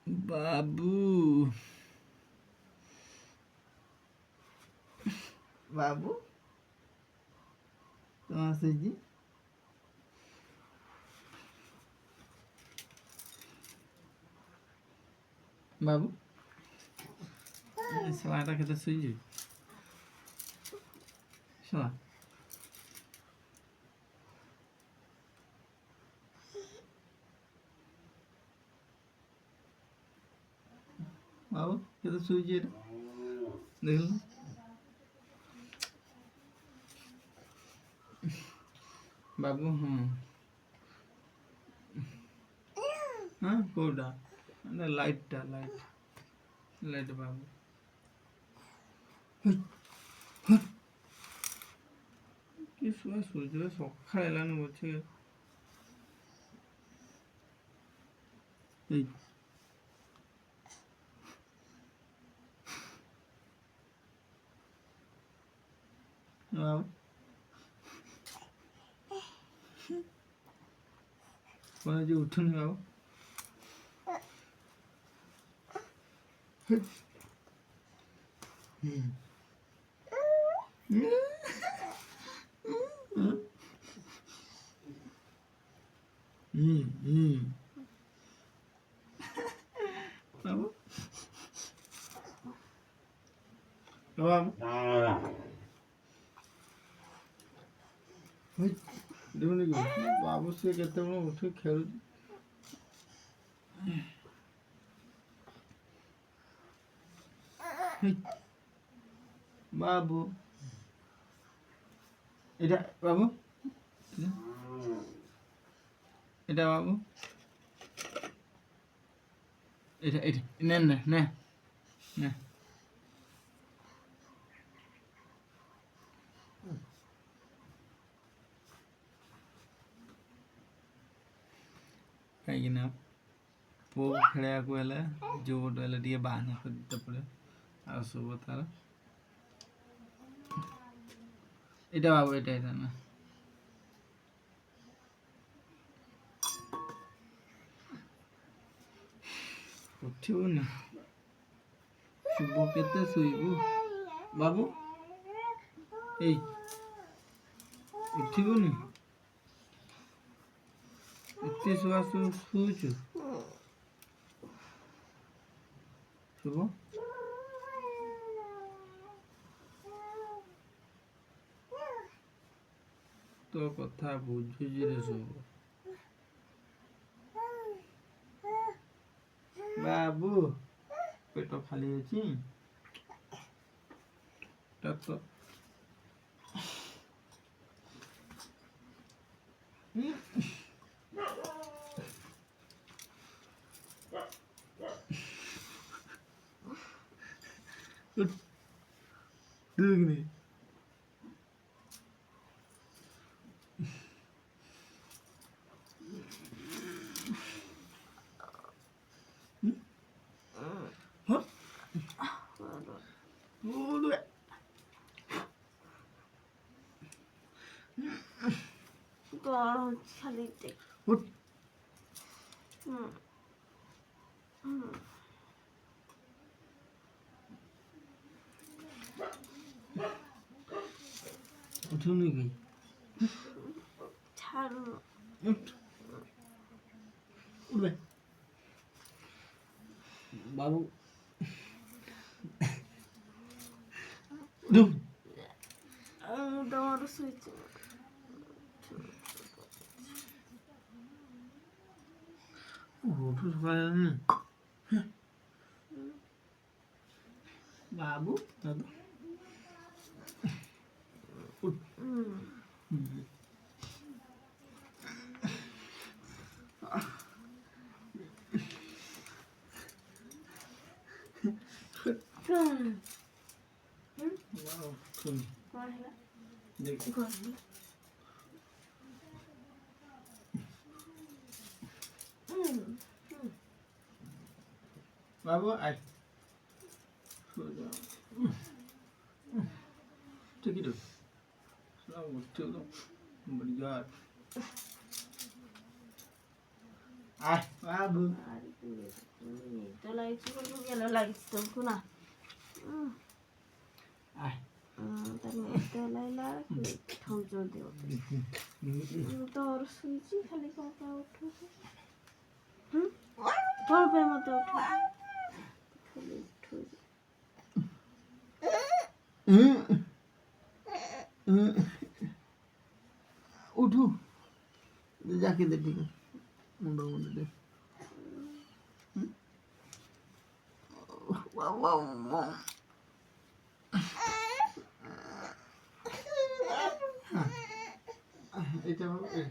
বাবু বাবু তোমার সুজি বাবু শোয়াটা খেতে সুজি শোয়া বাবু খেতে সুজি এটা দেখুন বাবু হ্যাঁ কোটা লাইটটা লাইট বাবু কি শুয়ে সূর্য সকাল এলানো বলছে এই বাবু কোনো যে উঠুনি বাবু বাবু বাবু দেখুন বাবু সে কেତେବେଳେ ଉଠି ଖେଳୁଛି বাবু এটা বাবু এটা বাবু এটা এটা নে নে নে নে କାହିଁକିନା ପୁଅ ଖେଳିବାକୁ ହେଲେ ଯେଉଁ ଗୋଟେ ହେଲେ ଟିକେ ବାହାନା କରିତେ ପଡ଼େ ଆଉ ସବୁ ତାର এটা বাবু এটা এটা না ଉଠିବୁନି ଶୁଭ କେତେ ଶୋଇବୁ ବାବୁ ଏଇ ଉଠିବୁନି ଏତେ ଶୋଉଛୁ ଶୁଭ ତୋ କଥା ବୁଝୁଛି ରେ ଶୁଭ ବାବୁ ପେଟ ଖାଲି ଅଛି ତ দেখনি খালি উঠুনি কি ছাড়ো উঠবে বাবু উঠুন তোমার সুইচ উঠু সকালে বাবু দাদু বাবু আয় ঠিক আছে চলো बढ़िया আয় বাবু तो लागছে কোন গেল লাগছে তো কোনা আয় তার মেয়েটা লাইলা ঠম জোর দিও তোর শুইছি খালি কাকা উঠুছে পড়বে মতো উঠে খালি উঠুছে উঠু যাকে দে ঠিক আছে মুন্ডা মুন্ডা দে এটা উঠবে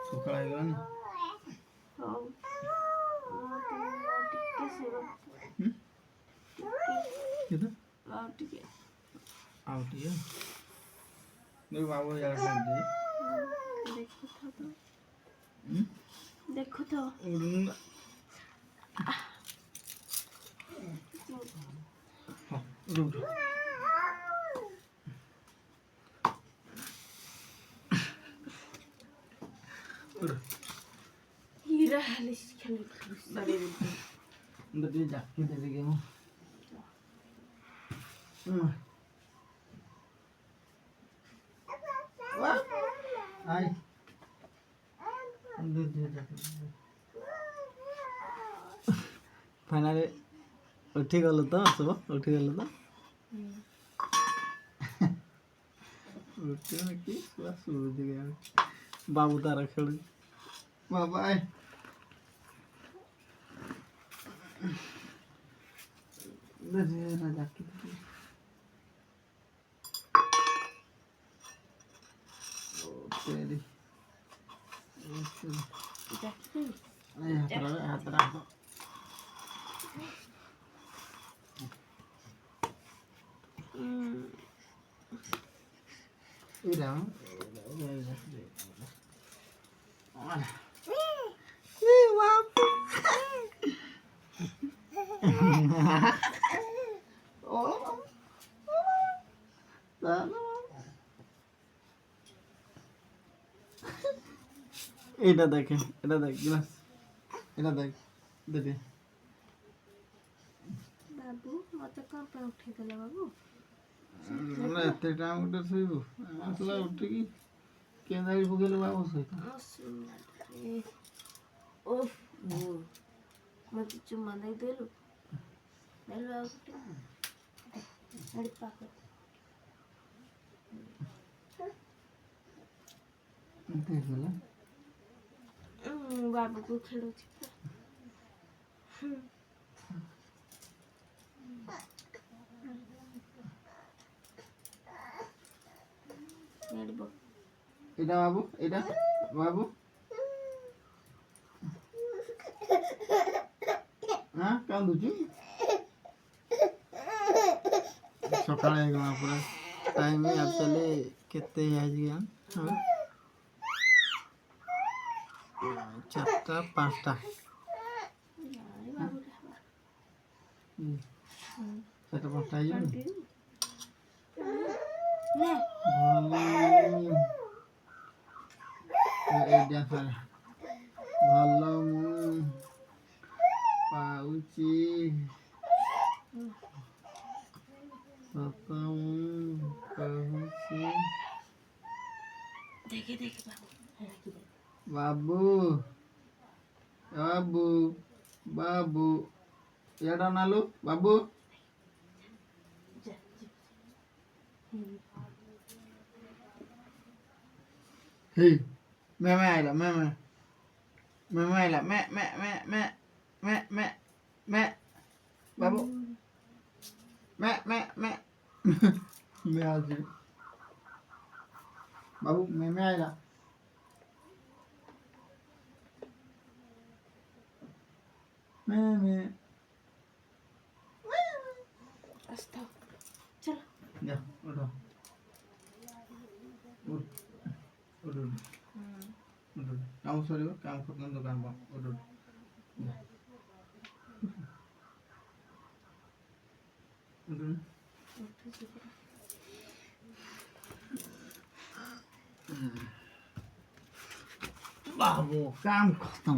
সকাল হয়ে গেল না হও টিকে সেবা এটা টিকে আউট ইয়া মেरे बाबू यार कर दे देखो तो हाँ रुक हीरा हालिस खेले बड़े अंदर दे जा के दे देंगे हम आई अंदर दे जा फाइनली उठी गल तो सब उठी गल तो उठी कि पूरा शुरू दे गया बाबू तारा खेल बाबा दे ना जाके तेरी हाथ रखो इधर এটা দেখে এটা দেখ গ্লাস এটা দেখ দেখে बाबू मत कहाँ पे उठे गला बाबू আমরা এত টাইম উঠে শুইব আসলে উঠে কি কেন্দ্রে ভুগেলে বাবু শুইতো ओफ मत चुम्मा नहीं दे लो अरे पापा দেখলা बाबू को खेलो এটা বাবু এটা বাবু হ্যাঁ কান্দুছি সকালে ହେଇଗଲା ପୁରା ଟାଇମ୍ ଆକ୍ଚୁଆଲି କେତେ ହେଇଯାଇଛି ଗାଁ ଚାରିଟା ପାଞ୍ଚଟା ଚାରିଟା ପାଞ୍ଚଟା ହେଇଯିବ ଭଲ ମୁଁ ପାଉଛି ସତ ମୁଁ କହୁଛି देखे देखे ବାବୁ ବାବୁ ବାବୁ ଏଇଟା ନାଲୁ ବାବୁ Hey, mẹ là mẹ là mẹ babu mẹ mẹ gì babu mẹ là mẹ रास्ता चलो जा उठो उठ उठ उठ କାମ ସରିବ, କାମ ଖତମ, ଦୋକାନ ବନ୍ଦ। ଉଠ, ଉଠ। ଉଠୁଛି ପୁରା। बाबू काम खत्म।